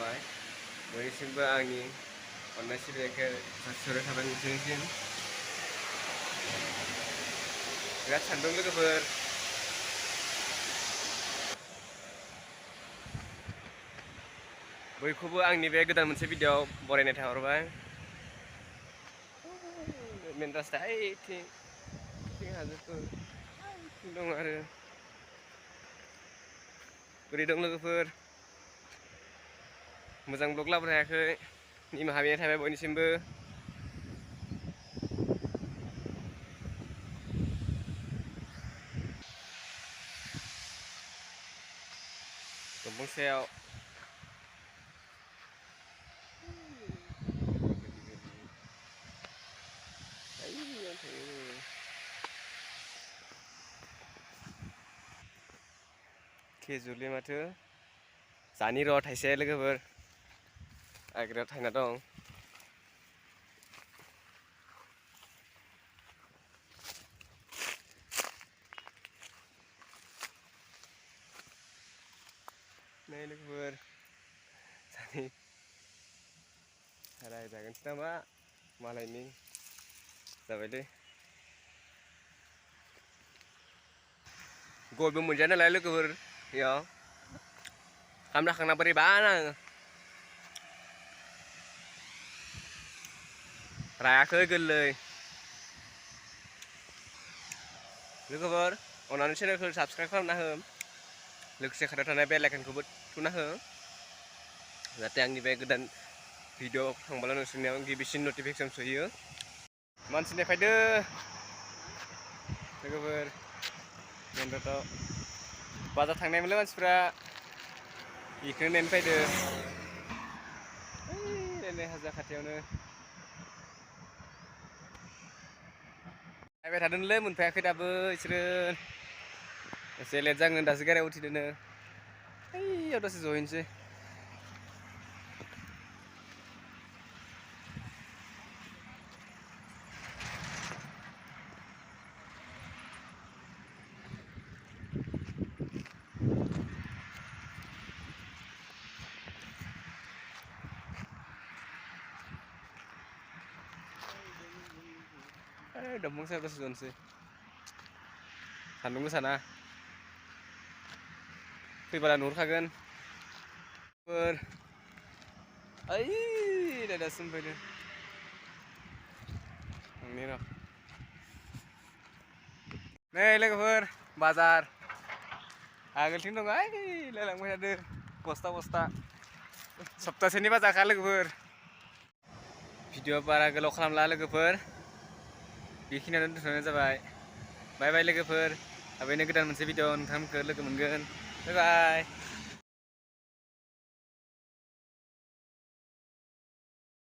जाबाय बयनिसिमबो आंनि अननाय सिबिनायखौ जासिहरनाय थाबाय नोंथांनिसिम। बिराद सान्दुं लोगोफोर। बयखौबो आंनि बे गोदान मोनसे भिडिअ'आव बरायनाय थाहरबाय। मेन रास्ता ओइथिं हाजोफोर दं आरो बोरै दं लोगोफोर? मोजां ब्लग लाबोनो हायाखै, निमाहा बिनाय थाबाय बयनिसिमबो। दंफां सायाव खेजुरलै माथो जानि र' थाइसे लोगोफोर आगोलाव थायना दं। नै लोगोफोर जानि रायजागोनसो नामा मालायनि जाबायलै। गयबो मोनजाया नालाय लोगोफोर बेयाव खाम जाखांना बोरैबा नाङो। रायाखै गोरलै। लोगोफोर अन्नानै चेनेलखौ साबस्क्राइब खालामना हो, लोगोसे खाथियाव थानाय बेल आइकनखौबो थुना हो जाहाथे आंनि बे गोदान भिडिअ' थांब्ला नोंसोरनियाव गिबिसिन नटिफिकेसन सहैयो। मानसि नायफायदो लोगोफोर मेन र'डआव बाजार थांनायमोनलै मानसिफ्रा बेखौनो नेनो फैदो। ओइ हाजो खाथियावनो नायबाय थादोंलै मोनफैयाखै दाबो इसोरो एसे लेट जागोन दासो गारियाव उथिदोनो। ओइयाव दसे जहैनोसै। दंफां सायाव दसे जनोसै सान्दुं गोसाना फैबाला नुहुरखागोन। ओइ नै दासो मोनफैदों थांनि र'। नै लोगोफोर बाजार आगोलथिं दं ओइलाय लांबाय थादों बस्था बस्था सप्तासेनि बाजारखा लोगोफोर। भिडिअ' बारा गोलाव खालामला लोगोफोर, बेखिनियावनो दोनथ'नाय जाबाय। बाय बाय लोगोफोर, थाबैनो गोदान मोनसे भिडिअ' नोंथांमोनखौ लोगो मोनगोन। बाय बाय।